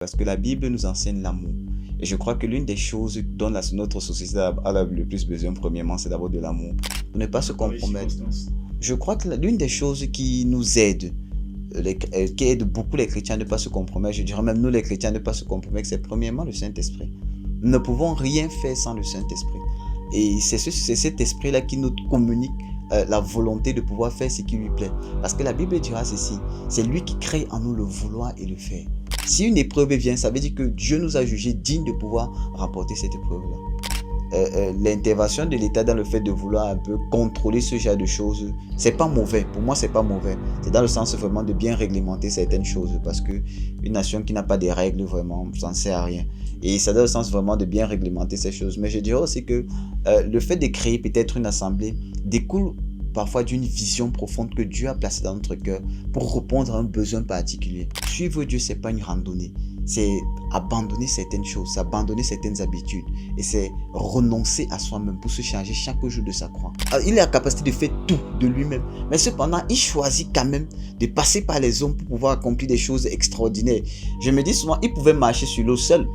Parce que la Bible nous enseigne l'amour. Et je crois que l'une des choses dont notre société a le plus besoin, premièrement, c'est d'abord de l'amour. Pour ne pas se compromettre. Je crois que l'une des choses qui nous aide, qui aide beaucoup les chrétiens à ne pas se compromettre, je dirais même nous les chrétiens à ne pas se compromettre, c'est premièrement le Saint-Esprit. Nous ne pouvons rien faire sans le Saint-Esprit. Et c'est cet esprit-là qui nous communique la volonté de pouvoir faire ce qui lui plaît. Parce que la Bible dira ceci, c'est lui qui crée en nous le vouloir et le faire. Si une épreuve vient, ça veut dire que Dieu nous a jugés dignes de pouvoir remporter cette épreuve-là. L'intervention de l'État dans le fait de vouloir un peu contrôler ce genre de choses, c'est pas mauvais. Pour moi, c'est pas mauvais. C'est dans le sens vraiment de bien réglementer certaines choses. Parce que une nation qui n'a pas des règles, vraiment, ça ne sert à rien. Et ça dans le sens vraiment de bien réglementer ces choses. Mais je dirais aussi que le fait de créer peut-être une assemblée découle parfois d'une vision profonde que Dieu a placée dans notre cœur pour répondre à un besoin particulier. Suivre Dieu, c'est pas une randonnée. C'est abandonner certaines choses, c'est abandonner certaines habitudes. Et c'est renoncer à soi-même pour se changer chaque jour de sa croix. Alors, il a la capacité de faire tout de lui-même. Mais cependant, il choisit quand même de passer par les hommes pour pouvoir accomplir des choses extraordinaires. Je me dis souvent, il pouvait marcher sur l'eau seul.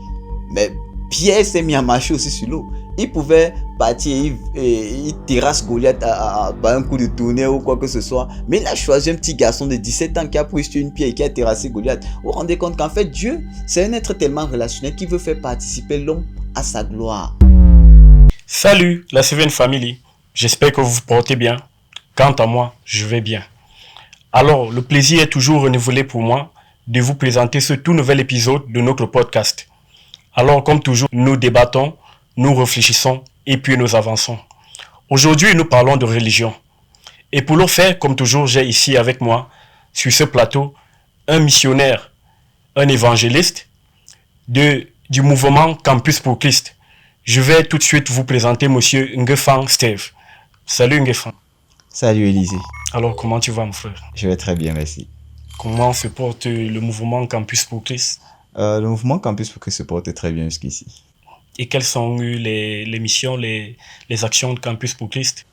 Mais Pierre s'est mis à marcher aussi sur l'eau. Il pouvait partir, il terrasse Goliath par un coup de tonnerre ou quoi que ce soit. Mais il a choisi un petit garçon de 17 ans qui a pris sur une pierre et qui a terrassé Goliath. Vous vous rendez compte qu'en fait, Dieu, c'est un être tellement relationnel qui veut faire participer l'homme à sa gloire. Salut la Seven Family, j'espère que vous vous portez bien. Quant à moi, je vais bien. Alors, le plaisir est toujours renouvelé pour moi de vous présenter ce tout nouvel épisode de notre podcast. Alors, comme toujours, nous débattons, nous réfléchissons et puis nous avançons. Aujourd'hui, nous parlons de religion. Et pour le faire, comme toujours, j'ai ici avec moi, sur ce plateau, un missionnaire, un évangéliste du mouvement Campus pour Christ. Je vais tout de suite vous présenter monsieur Ngefang Steve. Salut Ngefang. Salut Élisée. Alors, comment tu vas mon frère? Je vais très bien, merci. Comment se porte le mouvement Campus pour Christ? Le mouvement Campus pour Christ se porte très bien jusqu'ici. Et quelles sont les missions, les actions de Campus pour Christ?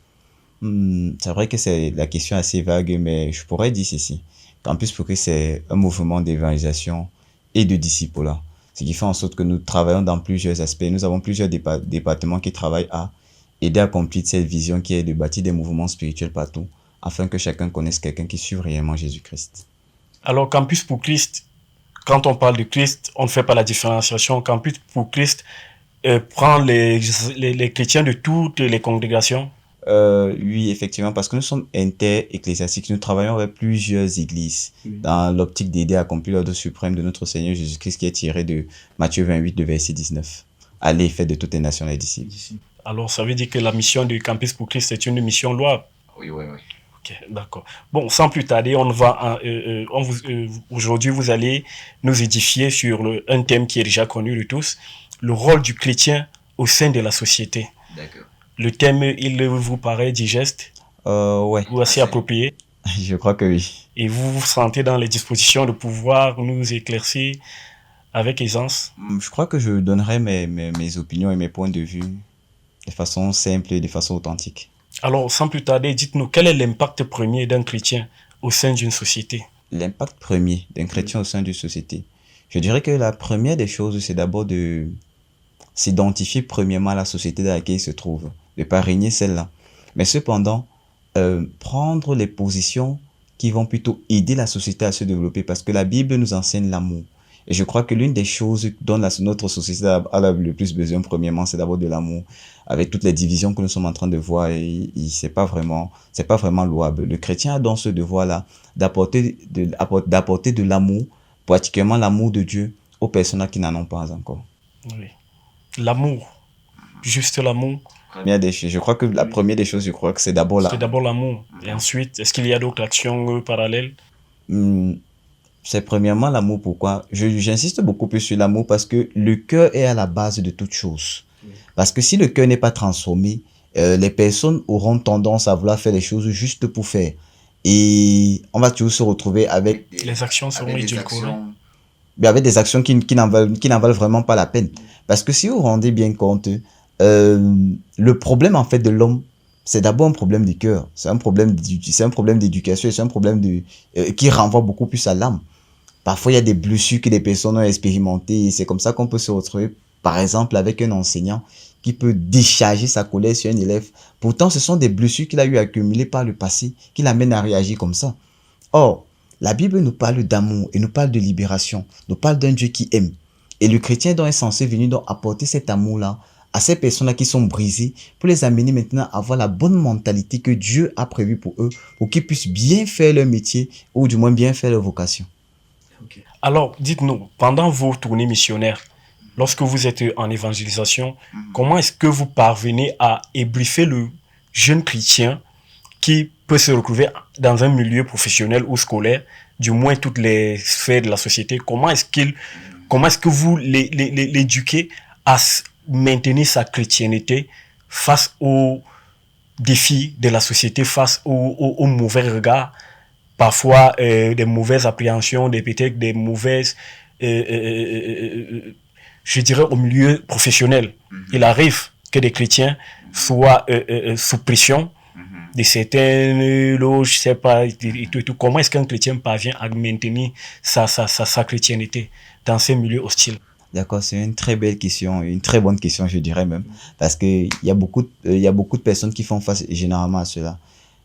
C'est vrai que c'est la question assez vague, mais je pourrais dire ceci. Campus pour Christ, c'est un mouvement d'évangélisation et de discipulat. Ce qui fait en sorte que nous travaillons dans plusieurs aspects. Nous avons plusieurs départements qui travaillent à aider à accomplir cette vision qui est de bâtir des mouvements spirituels partout, afin que chacun connaisse quelqu'un qui suit réellement Jésus-Christ. Alors, Campus pour Christ, quand on parle de Christ, on ne fait pas la différenciation. Campus pour Christ prend les chrétiens de toutes les congrégations. Oui, effectivement, parce que nous sommes inter-ecclésiastiques, nous travaillons avec plusieurs églises dans l'optique d'aider à accomplir l'ordre suprême de notre Seigneur Jésus-Christ qui est tiré de Matthieu 28, de verset 19. Allez, faites de toutes les nations les disciples. Alors, ça veut dire que la mission du Campus pour Christ est une mission louable. Oui. Ok, d'accord. Bon, sans plus tarder, aujourd'hui, vous allez nous édifier sur un thème qui est déjà connu de tous, le rôle du chrétien au sein de la société. D'accord. Le thème, il vous paraît digeste Ouais. ou assez approprié? Je crois que oui. Et vous vous sentez dans les dispositions de pouvoir nous éclaircir avec aisance? Je crois que je donnerai mes opinions et mes points de vue de façon simple et de façon authentique. Alors, sans plus tarder, dites-nous, quel est l'impact premier d'un chrétien au sein d'une société? L'impact premier d'un chrétien au sein d'une société. Je dirais que la première des choses, c'est d'abord de s'identifier premièrement à la société dans laquelle il se trouve, de ne pas régner celle-là. Mais cependant, prendre les positions qui vont plutôt aider la société à se développer, parce que la Bible nous enseigne l'amour. Et je crois que l'une des choses dont notre société a le plus besoin, premièrement, c'est d'abord de l'amour. Avec toutes les divisions que nous sommes en train de voir, c'est pas vraiment louable. Le chrétien a donc ce devoir-là d'apporter de l'amour, particulièrement l'amour de Dieu, aux personnes qui n'en ont pas encore. Oui. L'amour, juste l'amour. Je crois que la première des choses, c'est d'abord là. C'est d'abord l'amour. Et ensuite, est-ce qu'il y a d'autres actions parallèles? C'est premièrement l'amour. Pourquoi? J'insiste beaucoup plus sur l'amour parce que le cœur est à la base de toute chose. Parce que si le cœur n'est pas transformé, les personnes auront tendance à vouloir faire les choses juste pour faire. Et on va toujours se retrouver avec... Les actions seront édulcorées. Avec des actions qui n'en valent vraiment pas la peine. Parce que si vous vous rendez bien compte, le problème en fait de l'homme, c'est d'abord un problème du cœur. C'est un problème d'éducation et c'est un problème qui renvoie beaucoup plus à l'âme. Parfois, il y a des blessures que des personnes ont expérimentées et c'est comme ça qu'on peut se retrouver, par exemple, avec un enseignant qui peut décharger sa colère sur un élève. Pourtant, ce sont des blessures qu'il a eu accumulées par le passé qui l'amènent à réagir comme ça. Or, la Bible nous parle d'amour et nous parle de libération, nous parle d'un Dieu qui aime. Et le chrétien donc est censé venir donc apporter cet amour-là à ces personnes-là qui sont brisées pour les amener maintenant à avoir la bonne mentalité que Dieu a prévue pour eux, pour qu'ils puissent bien faire leur métier ou du moins bien faire leur vocation. Alors, dites-nous, pendant vos tournées missionnaires, lorsque vous êtes en évangélisation, comment est-ce que vous parvenez à ébriefer le jeune chrétien qui peut se retrouver dans un milieu professionnel ou scolaire, du moins toutes les sphères de la société? Comment est-ce que vous l'éduquez à maintenir sa chrétienté face aux défis de la société, face aux mauvais regards, parfois des mauvaises appréhensions, peut-être des mauvaises, je dirais, au milieu professionnel. Il arrive que des chrétiens soient sous pression de certaines loges, je sais pas, tout. Comment est-ce qu'un chrétien parvient à maintenir sa chrétienté dans ces milieux hostiles? D'accord, c'est une très belle question, une très bonne question, je dirais même, parce que il y a beaucoup de personnes qui font face généralement à cela.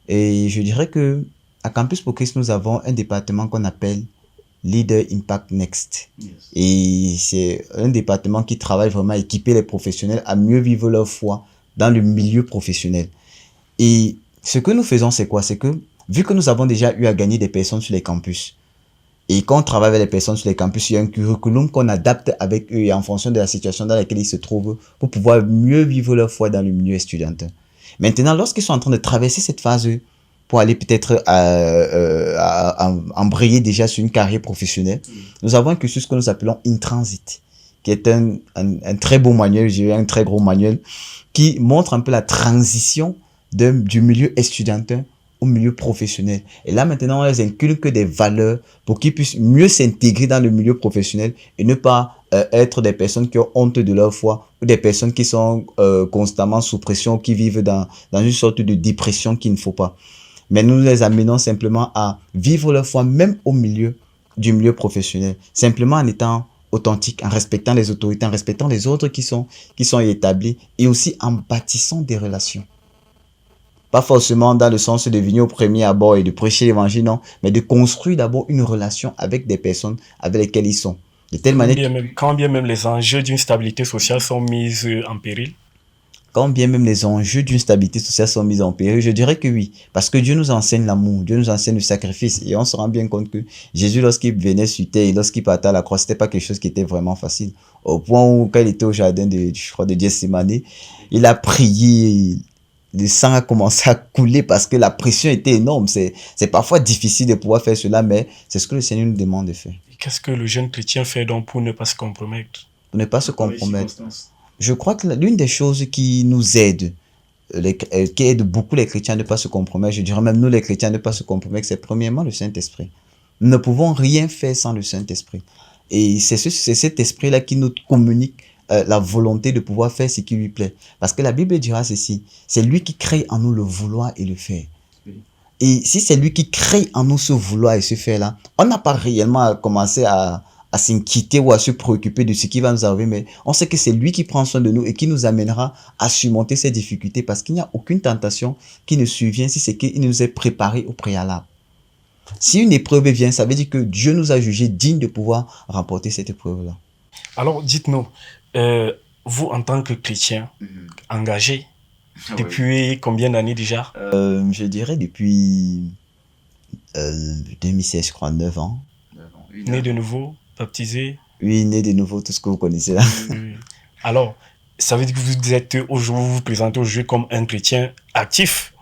Et je dirais que à Campus pour Christ, nous avons un département qu'on appelle Leader Impact Next. Et c'est un département qui travaille vraiment à équiper les professionnels à mieux vivre leur foi dans le milieu professionnel. Et ce que nous faisons, c'est quoi? C'est que, vu que nous avons déjà eu à gagner des personnes sur les campus, et quand on travaille avec les personnes sur les campus, il y a un curriculum qu'on adapte avec eux et en fonction de la situation dans laquelle ils se trouvent pour pouvoir mieux vivre leur foi dans le milieu étudiantin. Maintenant, lorsqu'ils sont en train de traverser cette phase pour aller peut-être embrayer déjà sur une carrière professionnelle, nous avons un cursus que nous appelons In Transit, qui est un très beau manuel, je dirais un très gros manuel, qui montre un peu la transition du milieu étudiantin au milieu professionnel. Et là, maintenant, on les inculque des valeurs pour qu'ils puissent mieux s'intégrer dans le milieu professionnel et ne pas être des personnes qui ont honte de leur foi ou des personnes qui sont constamment sous pression, qui vivent dans une sorte de dépression qu'il ne faut pas. Mais nous les amenons simplement à vivre leur foi même au milieu du milieu professionnel, simplement en étant authentique, en respectant les autorités, en respectant les autres qui sont établis et aussi en bâtissant des relations. Pas forcément dans le sens de venir au premier abord et de prêcher l'évangile, non, mais de construire d'abord une relation avec des personnes avec lesquelles ils sont. De telle manière quand bien même les enjeux d'une stabilité sociale sont mis en péril. Quand bien même les enjeux d'une stabilité sociale sont mis en péril, je dirais que oui. Parce que Dieu nous enseigne l'amour, Dieu nous enseigne le sacrifice. Et on se rend bien compte que Jésus, lorsqu'il venait sur terre et lorsqu'il partait à la croix, c'était pas quelque chose qui était vraiment facile. Au point où, quand il était au jardin de Gethsémani, il a prié, le sang a commencé à couler parce que la pression était énorme. C'est parfois difficile de pouvoir faire cela, mais c'est ce que le Seigneur nous demande de faire. Qu'est-ce que le jeune chrétien fait donc pour ne pas se compromettre? Pour ne pas se compromettre. Je crois que l'une des choses qui nous aide, qui aide beaucoup les chrétiens à ne pas se compromettre, je dirais même nous les chrétiens à ne pas se compromettre, c'est premièrement le Saint-Esprit. Nous ne pouvons rien faire sans le Saint-Esprit. Et c'est cet esprit-là qui nous communique la volonté de pouvoir faire ce qui lui plaît. Parce que la Bible dira ceci, c'est lui qui crée en nous le vouloir et le faire. Et si c'est lui qui crée en nous ce vouloir et ce faire-là, on n'a pas réellement commencé à s'inquiéter ou à se préoccuper de ce qui va nous arriver, mais on sait que c'est lui qui prend soin de nous et qui nous amènera à surmonter ces difficultés parce qu'il n'y a aucune tentation qui ne survient si c'est qu'il nous est préparé au préalable. Si une épreuve vient, ça veut dire que Dieu nous a jugés dignes de pouvoir remporter cette épreuve-là. Alors, dites-nous, vous en tant que chrétien engagé, depuis combien d'années déjà? Je dirais depuis 2016, je crois, 9 ans. Né de nouveau, baptisé? Oui, né de nouveau, tout ce que vous connaissez là. Alors, ça veut dire que vous êtes aujourd'hui, vous vous présentez aujourd'hui comme un chrétien actif.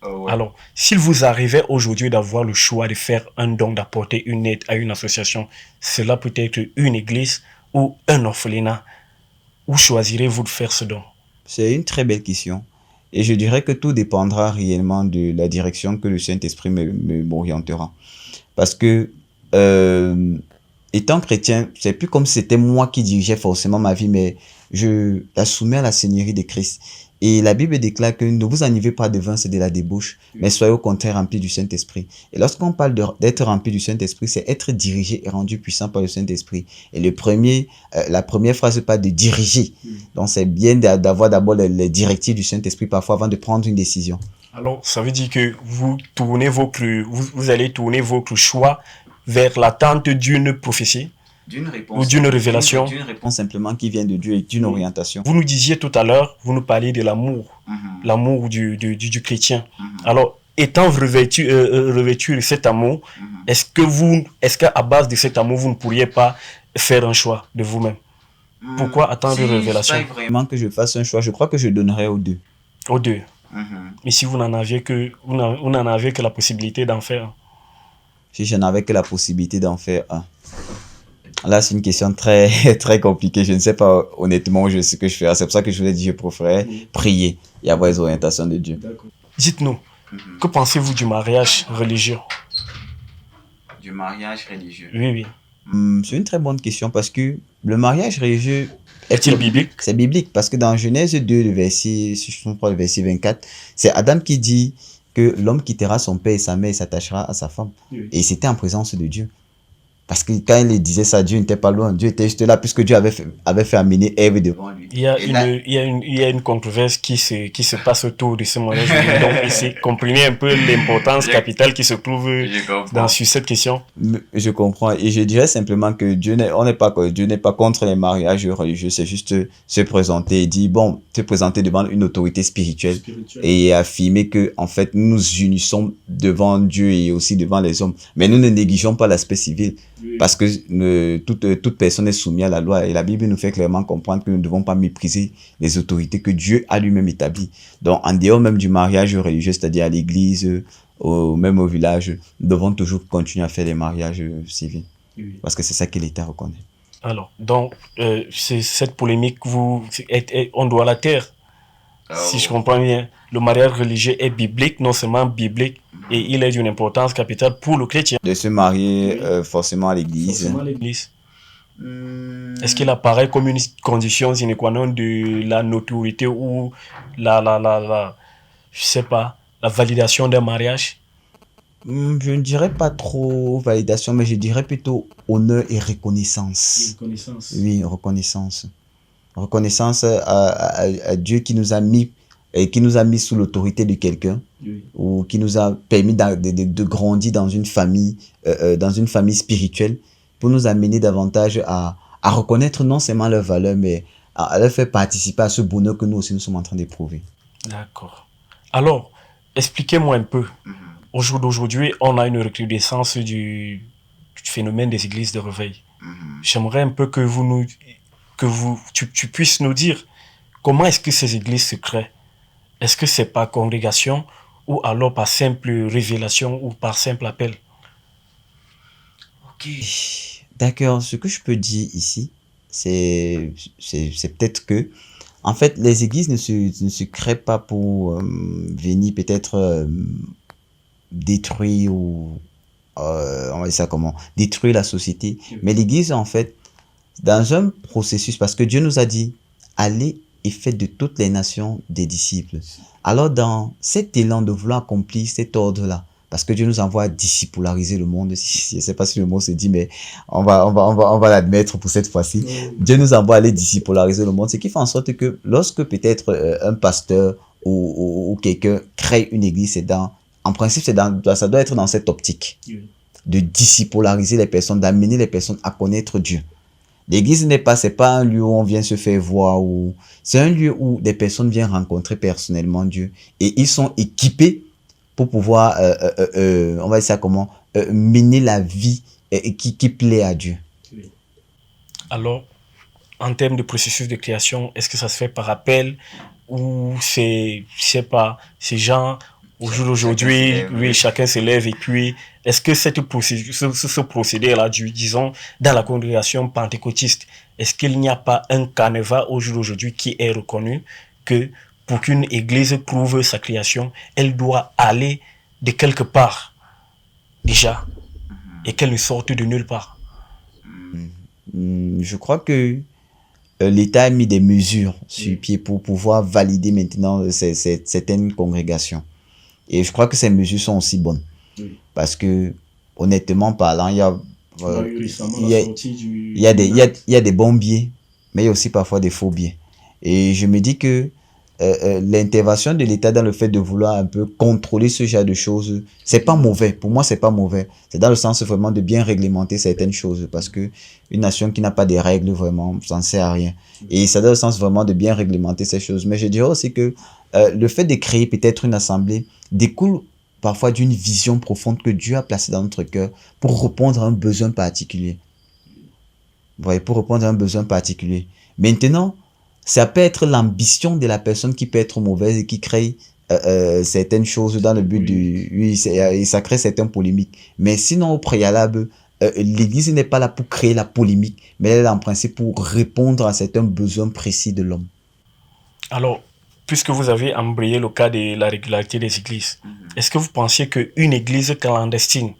Ouais. Alors, s'il vous arrivait aujourd'hui d'avoir le choix de faire un don, d'apporter une aide à une association, cela peut être une église ou un orphelinat, où choisirez-vous de faire ce don? C'est une très belle question. Et je dirais que tout dépendra réellement de la direction que le Saint-Esprit m'orientera. Parce que, étant chrétien, c'est plus comme si c'était moi qui dirigeais forcément ma vie, mais je la soumets à la Seigneurie de Christ. Et la Bible déclare que ne vous enivrez pas de vin, c'est de la débauche, mais soyez au contraire remplis du Saint-Esprit. Et lorsqu'on parle d'être rempli du Saint-Esprit, c'est être dirigé et rendu puissant par le Saint-Esprit. Et la première phrase parle de diriger. Donc c'est bien d'avoir d'abord les directives du Saint-Esprit parfois avant de prendre une décision. Alors, ça veut dire que vous allez tourner votre choix vers l'attente d'une prophétie ou d'une révélation. D'une réponse simplement qui vient de Dieu et d'une orientation. Vous nous disiez tout à l'heure, vous nous parliez de l'amour, l'amour du chrétien. Alors, étant revêtu de cet amour, est-ce qu'à base de cet amour, vous ne pourriez pas faire un choix de vous-même? Pourquoi attendre une révélation? Si vraiment que je fasse un choix, je crois que je donnerais aux deux. Aux deux. Mais si vous n'en aviez que la possibilité d'en faire? Si je n'avais que la possibilité d'en faire un. Là, c'est une question très, très compliquée. Je ne sais pas honnêtement ce que je ferais. C'est pour ça que je vous ai dit, je préférerais prier et avoir les orientations de Dieu. Dites-nous, que pensez-vous du mariage religieux? Du mariage religieux? Oui. C'est une très bonne question parce que le mariage religieux est-il biblique? C'est biblique parce que dans Genèse 2, le verset 24, c'est Adam qui dit que l'homme quittera son père et sa mère et s'attachera à sa femme. Et c'était en présence de Dieu. Parce que quand il disait ça, Dieu n'était pas loin. Dieu était juste là puisque Dieu avait fait amener Ève devant lui. Il y a une controverse qui se passe autour de ce mariage. Donc, essayez de comprendre un peu l'importance capitale qui se trouve sur cette question. Je comprends. Et je dirais simplement que Dieu n'est pas contre les mariages religieux. C'est juste se présenter et dire, se présenter devant une autorité spirituelle. Et affirmer que, en fait, nous nous unissons devant Dieu et aussi devant les hommes. Mais nous ne négligeons pas l'aspect civil. Parce que toute personne est soumise à la loi et la Bible nous fait clairement comprendre que nous ne devons pas mépriser les autorités que Dieu a lui-même établies. Donc, en dehors même du mariage religieux, c'est-à-dire à l'église, même au village, nous devons toujours continuer à faire les mariages civils. Parce que c'est ça que l'État reconnaît. Alors, donc, c'est cette polémique, on doit la taire. Si je comprends bien, le mariage religieux est biblique, non seulement biblique, et il est d'une importance capitale pour le chrétien. De se marier forcément à l'église. Est-ce qu'il apparaît comme une condition sine qua non de la notoriété ou la validation d'un mariage? Je ne dirais pas trop validation, mais je dirais plutôt honneur et reconnaissance. Oui, reconnaissance. Reconnaissance à Dieu qui nous a mis sous l'autorité de quelqu'un, ou qui nous a permis de grandir dans une famille spirituelle, pour nous amener davantage à reconnaître non seulement leurs valeurs, mais à leur faire participer à ce bonheur que nous aussi nous sommes en train d'éprouver. D'accord. Alors, expliquez-moi un peu. Au jour d'aujourd'hui, on a une recrudescence du phénomène des églises de réveil. J'aimerais un peu que tu puisses nous dire comment est-ce que ces églises se créent. Est-ce que c'est par congrégation ou alors par simple révélation ou par simple appel? Ok. D'accord. Ce que je peux dire ici, c'est peut-être que, en fait, les églises ne se créent pas pour venir peut-être détruire ou on va dire ça comment? Détruire la société. Mais l'église, en fait, dans un processus, parce que Dieu nous a dit, allez et faites de toutes les nations des disciples. Alors, dans cet élan de vouloir accomplir cet ordre-là, parce que Dieu nous envoie à discipulariser le monde, je ne sais pas si le mot se dit, mais on va l'admettre pour cette fois-ci. Dieu nous envoie à aller discipulariser le monde, ce qui fait en sorte que lorsque peut-être un pasteur ou quelqu'un crée une église, en principe, ça doit être dans cette optique de discipulariser les personnes, d'amener les personnes à connaître Dieu. L'église c'est pas un lieu où on vient se faire voir, c'est un lieu où des personnes viennent rencontrer personnellement Dieu et ils sont équipés pour pouvoir, on va dire ça comment, mener la vie qui plaît à Dieu. Alors, en termes de processus de création, est-ce que ça se fait par appel ou c'est, je sais pas, ces gens, au jour d'aujourd'hui, oui, chacun se lève et puis, est-ce que ce procédé-là, disons, dans la congrégation pentecôtiste, est-ce qu'il n'y a pas un canevas au jour d'aujourd'hui qui est reconnu que pour qu'une église prouve sa création, elle doit aller de quelque part, déjà, et qu'elle ne sorte de nulle part? Je crois que l'État a mis des mesures sur pied pour pouvoir valider maintenant certaines congrégations. Et je crois que ces mesures sont aussi bonnes. Parce que, honnêtement parlant, il y a des bons biais, mais il y a aussi parfois des faux biais. Et je me dis que l'intervention de l'État dans le fait de vouloir un peu contrôler ce genre de choses, c'est pas mauvais. Pour moi, c'est pas mauvais. C'est dans le sens vraiment de bien réglementer certaines choses, parce que une nation qui n'a pas de règles, vraiment, ça ne sert à rien. Et c'est dans le sens vraiment de bien réglementer ces choses. Mais je dirais aussi que le fait de créer peut-être une assemblée découle parfois d'une vision profonde que Dieu a placée dans notre cœur pour répondre à un besoin particulier. Vous voyez, pour répondre à un besoin particulier. Maintenant, ça peut être l'ambition de la personne qui peut être mauvaise et qui crée certaines choses dans le but du... Oui, et ça crée certaines polémiques. Mais sinon, au préalable, l'Église n'est pas là pour créer la polémique, mais elle est là en principe pour répondre à certains besoins précis de l'homme. Alors, puisque vous avez embrayé le cas de la régularité des églises, est-ce que vous pensez qu'une église clandestine,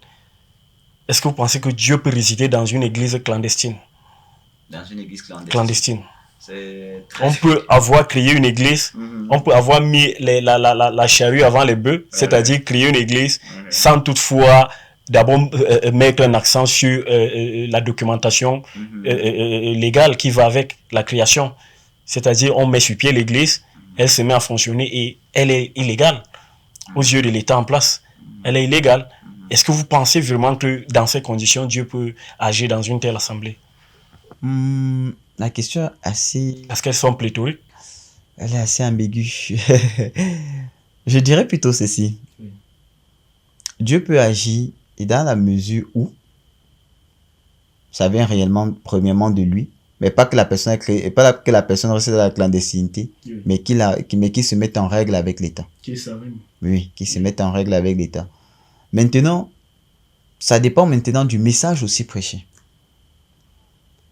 est-ce que vous pensez que Dieu peut résider dans une église clandestine? Dans une église clandestine. On peut avoir créé une église, on peut avoir mis la charrue avant les bœufs, c'est-à-dire créer une église sans toutefois d'abord mettre un accent sur la documentation légale qui va avec la création. C'est-à-dire on met sur pied l'église, elle se met à fonctionner et elle est illégale aux yeux de l'État en place. Elle est illégale. Est-ce que vous pensez vraiment que dans ces conditions, Dieu peut agir dans une telle assemblée? La question est assez... Est-ce qu'elles sont pléthoriques? Elle est assez ambiguë. Je dirais plutôt ceci. Dieu peut agir et dans la mesure où ça vient réellement, premièrement, de lui, mais pas que la personne est créée, et pas que la personne reste dans la clandestinité, mais qui se mette en règle avec l'État. Oui, qui se mette en règle avec l'État. Maintenant, ça dépend maintenant du message aussi prêché.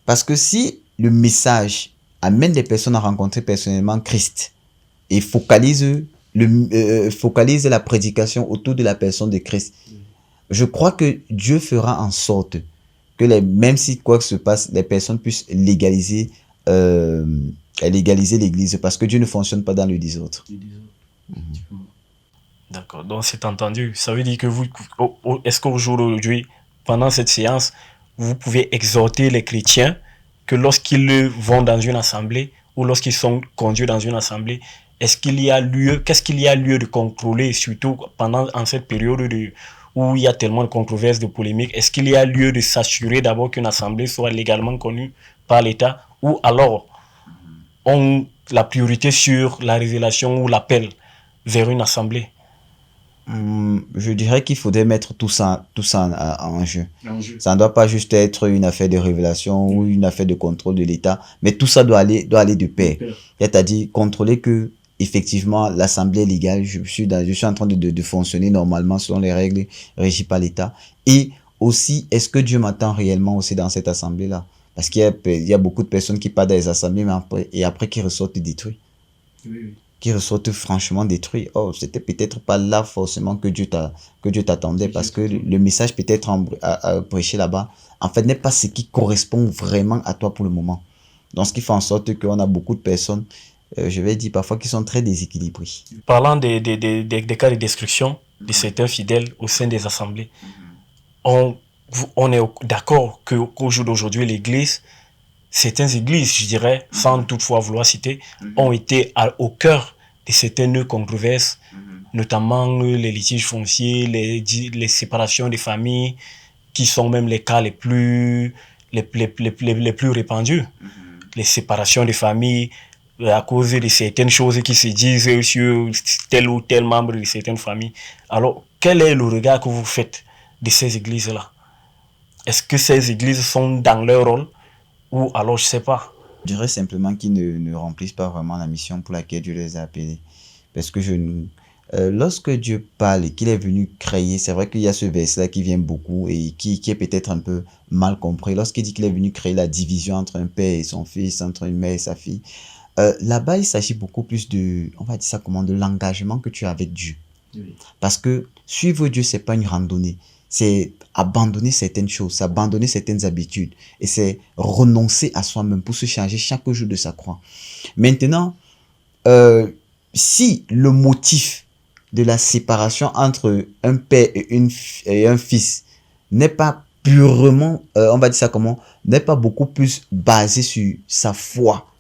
Parce que si le message amène des personnes à rencontrer personnellement Christ et focalise la prédication autour de la personne de Christ, je crois que Dieu fera en sorte que même si quoi que se passe, les personnes puissent légaliser l'église, parce que Dieu ne fonctionne pas dans le désordre. D'accord, donc c'est entendu. Ça veut dire que est-ce qu'au jour d'aujourd'hui, pendant cette séance, vous pouvez exhorter les chrétiens que lorsqu'ils vont dans une assemblée ou lorsqu'ils sont conduits dans une assemblée, qu'est-ce qu'il y a lieu de contrôler, surtout en cette période où il y a tellement de controverses, de polémiques? Est-ce qu'il y a lieu de s'assurer d'abord qu'une assemblée soit légalement connue par l'État, ou alors la priorité sur la révélation ou l'appel vers une assemblée? Je dirais qu'il faudrait mettre tout ça en jeu. Ça ne doit pas juste être une affaire de révélation ou une affaire de contrôle de l'État, mais tout ça doit aller de pair. C'est-à-dire contrôler que effectivement l'assemblée est légale, je suis en train de fonctionner normalement selon les règles régies par l'État. Et aussi, est-ce que Dieu m'attend réellement aussi dans cette assemblée-là? Parce qu'il y a beaucoup de personnes qui partent dans les assemblées et après qui ressortent détruits. Qui ressortent franchement détruits. Oh, c'était peut-être pas là forcément que Dieu t'attendait, parce que le message peut-être à prêcher là-bas, en fait, n'est pas ce qui correspond vraiment à toi pour le moment. Donc, ce qui fait en sorte qu'on a beaucoup de personnes, je vais dire parfois, qui sont très déséquilibrées. Parlant des cas de destruction de certains fidèles au sein des assemblées, on est d'accord qu'au jour d'aujourd'hui, l'Église, certaines églises, je dirais, sans toutefois vouloir citer, ont été au cœur de certaines controverses, notamment les litiges fonciers, les séparations des familles, qui sont même les cas les plus répandus. Les séparations des familles à cause de certaines choses qui se disent sur tel ou tel membre de certaines familles. Alors, quel est le regard que vous faites de ces églises-là? Est-ce que ces églises sont dans leur rôle? Ou alors, je ne sais pas. Je dirais simplement qu'ils ne remplissent pas vraiment la mission pour laquelle Dieu les a appelés. Parce que lorsque Dieu parle et qu'il est venu créer, c'est vrai qu'il y a ce verset-là qui vient beaucoup et qui est peut-être un peu mal compris. Lorsqu'il dit qu'il est venu créer la division entre un père et son fils, entre une mère et sa fille, là-bas, il s'agit beaucoup plus on va dire ça comment, de l'engagement que tu as avec Dieu. Parce que suivre Dieu, ce n'est pas une randonnée. c'est abandonner certaines choses, c'est abandonner certaines habitudes et c'est renoncer à soi-même pour se changer chaque jour de sa croix. Maintenant, si le motif de la séparation entre un père et un fils n'est pas purement, on va dire ça comment, n'est pas beaucoup plus basé sur sa foi,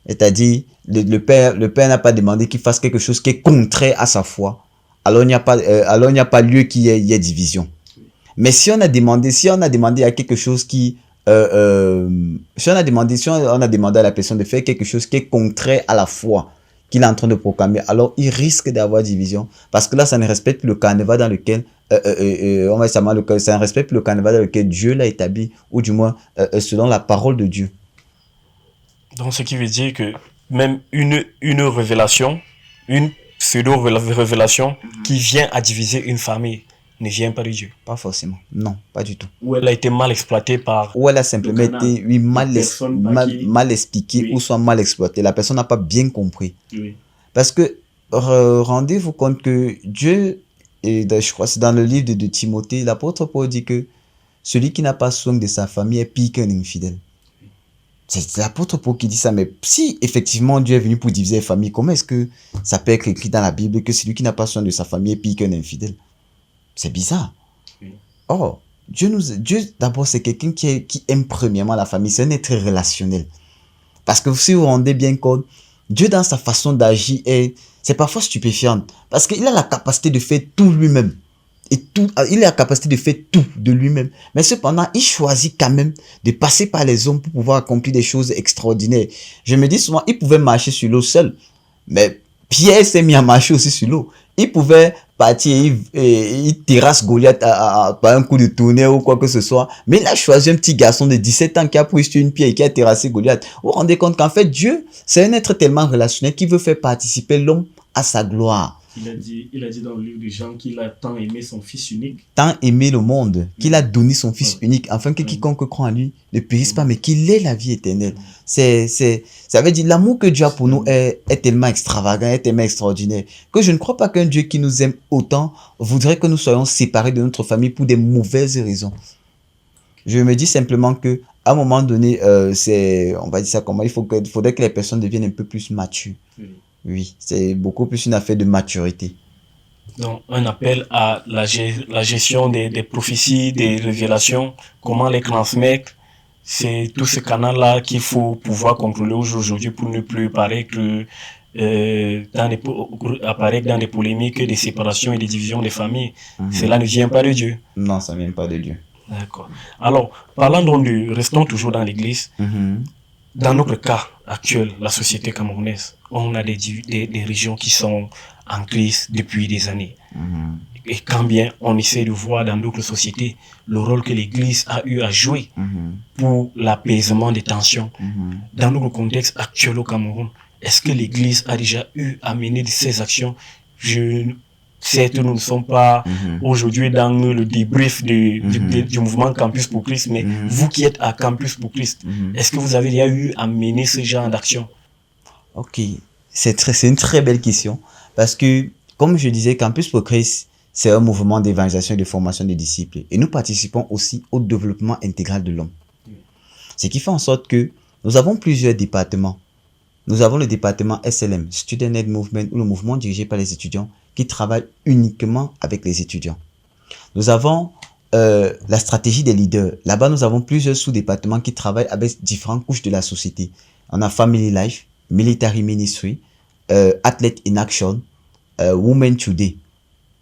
c'est-à-dire le père n'a pas demandé qu'il fasse quelque chose qui est contraire à sa foi, alors il n'y a pas lieu qu'il y ait division. Mais si on a demandé à quelque chose qui si on a demandé à la personne de faire quelque chose qui est contraire à la foi qu'il est en train de proclamer, alors il risque d'avoir division, parce que là ça ne respecte plus le carnaval dans lequel ça ne respecte plus le carnaval dans lequel Dieu l'a établi, ou du moins selon la parole de Dieu. Donc ce qui veut dire que même une révélation, une pseudo-révélation qui vient à diviser une famille ne vient pas de Dieu. Pas forcément, non, pas du tout. Ou elle a été mal exploitée par... Ou elle a simplement été mal expliquée, oui, ou soit mal exploitée. La personne n'a pas bien compris. Oui. Parce que rendez-vous compte que Dieu, et je crois que c'est dans le livre de Timothée, l'apôtre Paul dit que celui qui n'a pas soin de sa famille est pire qu'un infidèle. C'est l'apôtre Paul qui dit ça, mais si effectivement Dieu est venu pour diviser les familles, comment est-ce que ça peut être écrit dans la Bible que celui qui n'a pas soin de sa famille est pire qu'un infidèle? C'est bizarre. Oui. Or, Dieu d'abord, c'est quelqu'un qui aime premièrement la famille. C'est un être relationnel. Parce que si vous vous rendez bien compte, Dieu dans sa façon d'agir, c'est parfois stupéfiant. Parce qu'il a la capacité de faire tout lui-même. Il a la capacité de faire tout de lui-même. Mais cependant, il choisit quand même de passer par les hommes pour pouvoir accomplir des choses extraordinaires. Je me dis souvent, il pouvait marcher sur l'eau seul. Mais Pierre s'est mis à marcher aussi sur l'eau. Il pouvait partir, il terrasse Goliath par un coup de tonnerre ou quoi que ce soit. Mais il a choisi un petit garçon de 17 ans qui a pris sur une pierre et qui a terrassé Goliath. Vous vous rendez compte qu'en fait, Dieu, c'est un être tellement relationnel qui veut faire participer l'homme à sa gloire. Il a dit dans le livre de Jean qu'il a tant aimé son fils unique. Tant aimé le monde, qu'il a donné son fils unique, afin que quiconque croit en lui ne périsse pas, mais qu'il ait la vie éternelle. Ça veut dire, l'amour que Dieu a pour nous est tellement extravagant, est tellement extraordinaire, que je ne crois pas qu'un Dieu qui nous aime autant voudrait que nous soyons séparés de notre famille pour des mauvaises raisons. Je me dis simplement que à un moment donné, on va dire ça comment, faudrait que les personnes deviennent un peu plus matures. Oui, c'est beaucoup plus une affaire de maturité. Donc, un appel à la gestion des prophéties, des révélations, comment les transmettre. C'est tout ce canal-là qu'il faut pouvoir contrôler aujourd'hui pour ne plus apparaître dans des polémiques, des séparations et des divisions des familles. Cela ne vient pas de Dieu. Non, ça ne vient pas de Dieu. D'accord. Alors, restons toujours dans l'église. Dans notre cas actuel, la société camerounaise, on a des régions qui sont en crise depuis des années. Et quand bien on essaie de voir dans d'autres sociétés le rôle que l'Église a eu à jouer pour l'apaisement des tensions, dans notre contexte actuel au Cameroun, est-ce que l'Église a déjà eu à mener ces actions? Certes, nous ne sommes pas aujourd'hui dans le débrief du mouvement Campus pour Christ, mais vous qui êtes à Campus pour Christ, est-ce que vous avez déjà eu à mener ce genre d'action? Ok, c'est une très belle question, parce que, comme je disais, Campus pour Christ, c'est un mouvement d'évangélisation et de formation des disciples. Et nous participons aussi au développement intégral de l'homme. Ce qui fait en sorte que nous avons plusieurs départements. Nous avons le département SLM, Student Led Movement, ou le mouvement dirigé par les étudiants, qui travaille uniquement avec les étudiants. Nous avons la stratégie des leaders. Là-bas, nous avons plusieurs sous-départements qui travaillent avec différentes couches de la société. On a Family Life, Military Ministry, Athlete in Action, Women Today.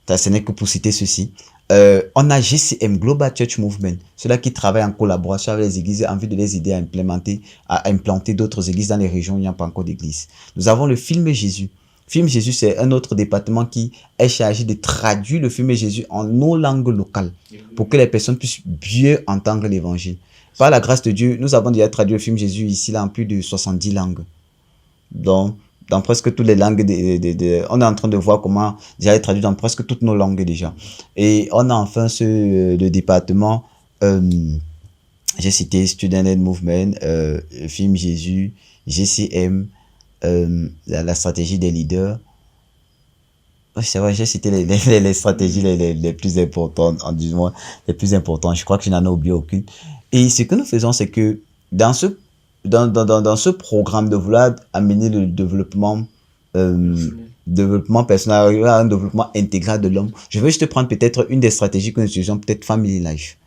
Ça, ce n'est que pour citer ceci. On a GCM, Global Church Movement, ceux-là qui travaillent en collaboration avec les églises en vue de les aider à implanter d'autres églises dans les régions où il n'y a pas encore d'église. Nous avons le Film Jésus. Film Jésus, c'est un autre département qui est chargé de traduire le Film Jésus en nos langues locales pour que les personnes puissent mieux entendre l'évangile. Par la grâce de Dieu, nous avons déjà traduit le Film Jésus ici là en plus de 70 langues. Donc, dans presque toutes les langues, on est en train de voir comment déjà être traduit dans presque toutes nos langues déjà. Et on a enfin le département, j'ai cité Student Led Movement, Film Jésus, GCM, la stratégie des leaders. Ouais, c'est vrai, j'ai cité les stratégies les plus importantes, en disant les plus importantes. Je crois que je n'en ai oublié aucune. Et ce que nous faisons, c'est que dans ce, dans ce programme de vouloir amener le développement, développement personnel, un développement intégral de l'homme, je vais juste prendre peut-être une des stratégies que nous utilisons, peut-être Family Life.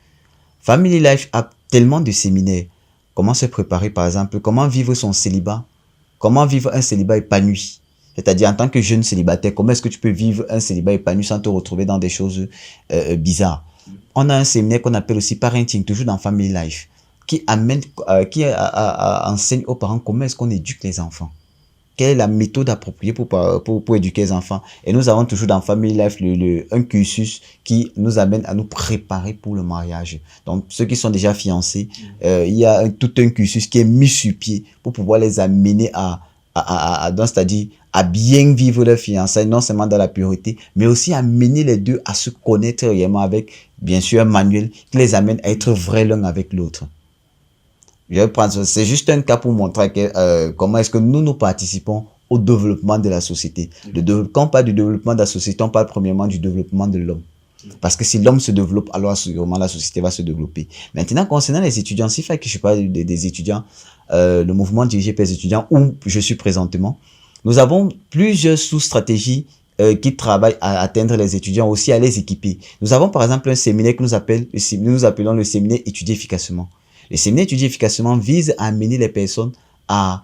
Family Life a tellement de séminaires. Comment se préparer, par exemple, comment vivre son célibat, comment vivre un célibat épanoui. C'est-à-dire, en tant que jeune célibataire, comment est-ce que tu peux vivre un célibat épanoui sans te retrouver dans des choses bizarres. On a un séminaire qu'on appelle aussi Parenting, toujours dans Family Life, qui amène, enseigne aux parents comment est-ce qu'on éduque les enfants. Quelle est la méthode appropriée pour éduquer les enfants. Et nous avons toujours dans Family Life un cursus qui nous amène à nous préparer pour le mariage. Donc, ceux qui sont déjà fiancés, il y a tout un cursus qui est mis sur pied pour pouvoir les amener c'est-à-dire à bien vivre leur fiançailles, non seulement dans la pureté, mais aussi à mener les deux à se connaître réellement avec, bien sûr, un manuel qui les amène à être vrais l'un avec l'autre. Je vais prendre, c'est juste un cas pour montrer comment est-ce que nous participons au développement de la société. Quand on parle du développement de la société, on parle premièrement du développement de l'homme. Parce que si l'homme se développe, alors sûrement la société va se développer. Maintenant, concernant les étudiants, s'il fait que je parle des étudiants, le mouvement dirigé par les étudiants où je suis présentement, nous avons plusieurs sous-stratégies qui travaillent à atteindre les étudiants, aussi à les équiper. Nous avons par exemple un séminaire que nous appelons le séminaire étudier efficacement. Le séminaire étudier efficacement vise à amener les personnes à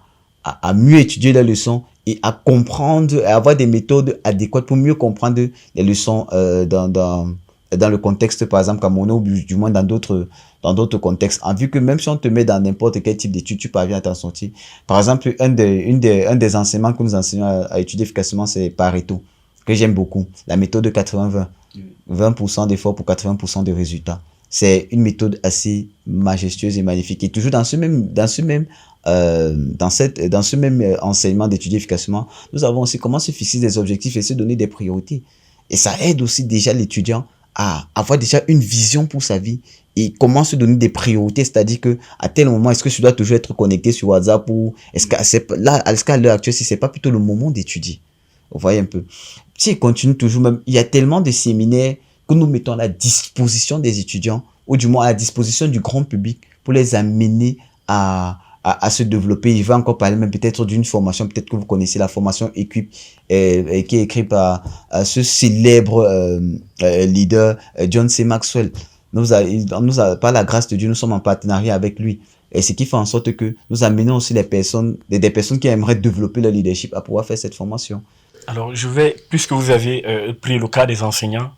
mieux étudier leurs leçons et à comprendre, à avoir des méthodes adéquates pour mieux comprendre les leçons dans le contexte, par exemple, camerounais, ou du moins dans d'autres contextes. En vue que même si on te met dans n'importe quel type d'études, tu parviens à t'en sortir. Par exemple, un des enseignements que nous enseignons à étudier efficacement, c'est Pareto, que j'aime beaucoup. La méthode de 80-20. 20% d'efforts pour 80% de résultats. C'est une méthode assez majestueuse et magnifique. Et toujours dans ce même enseignement d'étudier efficacement, nous avons aussi comment se fixer des objectifs et se donner des priorités. Et ça aide aussi déjà l'étudiant à avoir déjà une vision pour sa vie et comment se donner des priorités, c'est-à-dire que à tel moment, est-ce que je dois toujours être connecté sur WhatsApp ou est-ce qu'à l'heure actuelle, si c'est pas plutôt le moment d'étudier. Vous voyez un peu. Si il continue toujours même, il y a tellement de séminaires que nous mettons à la disposition des étudiants, ou du moins à la disposition du grand public, pour les amener à se développer. Il va encore parler même peut-être d'une formation, peut-être que vous connaissez la formation Equip, qui est écrite par ce célèbre leader John C. Maxwell. Par la grâce de Dieu, nous sommes en partenariat avec lui. Et ce qui fait en sorte que nous amenons aussi des personnes qui aimeraient développer leur leadership à pouvoir faire cette formation. Alors, puisque vous avez pris le cas des enseignants,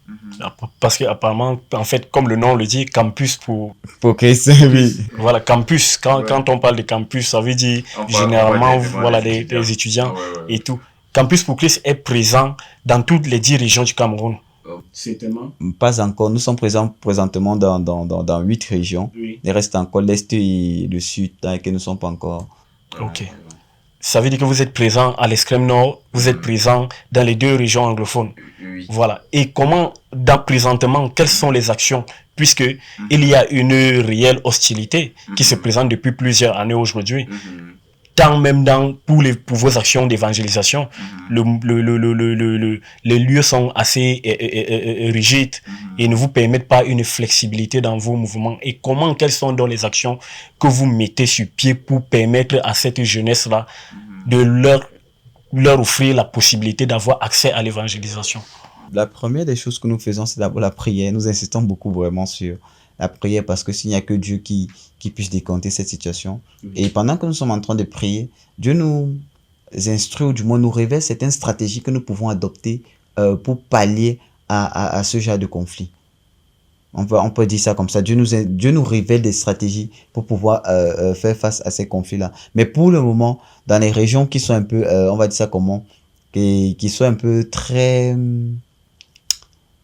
parce qu'apparemment, en fait, comme le nom le dit, campus pour Christ, oui. Voilà, campus. Quand on parle de campus, ça veut dire généralement, voilà, les étudiants et tout. Campus pour Christ est présent dans toutes les 10 régions du Cameroun. Certainement. Pas encore. Nous sommes présents présentement dans 8 régions. Oui. Il reste encore l'Est et le Sud, dans lesquels nous ne sommes pas encore. Ok. Ça veut dire que vous êtes présent à l'extrême nord, vous êtes présent dans les 2 régions anglophones. Oui. Voilà. Et présentement, quelles sont les actions? Puisque il y a une réelle hostilité qui se présente depuis plusieurs années aujourd'hui. Tant même pour vos actions d'évangélisation, les lieux sont assez rigides et ne vous permettent pas une flexibilité dans vos mouvements. Et quelles sont donc les actions que vous mettez sur pied pour permettre à cette jeunesse-là de leur offrir la possibilité d'avoir accès à l'évangélisation? La première des choses que nous faisons, c'est d'abord la prière. Nous insistons beaucoup vraiment sur la prière parce que s'il n'y a que Dieu qui puisse décompter cette situation. Et pendant que nous sommes en train de prier, Dieu nous instruit ou du moins nous révèle certaines stratégies que nous pouvons adopter pour pallier à ce genre de conflit. On peut dire ça comme ça. Dieu nous révèle des stratégies pour pouvoir faire face à ces conflits-là. Mais pour le moment, dans les régions qui sont un peu, on va dire ça comment, qui sont un peu très,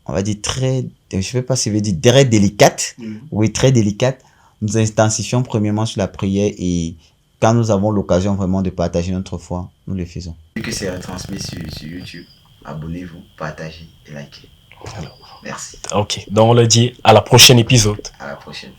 on va dire très, je ne sais pas si je veux dire très délicates. Oui, très délicates. Nous intensifions premièrement sur la prière et quand nous avons l'occasion vraiment de partager notre foi, nous le faisons. Que c'est retransmis sur YouTube, abonnez-vous, partagez et likez. Alors, merci. Ok, donc on le dit à la prochaine épisode. À la prochaine.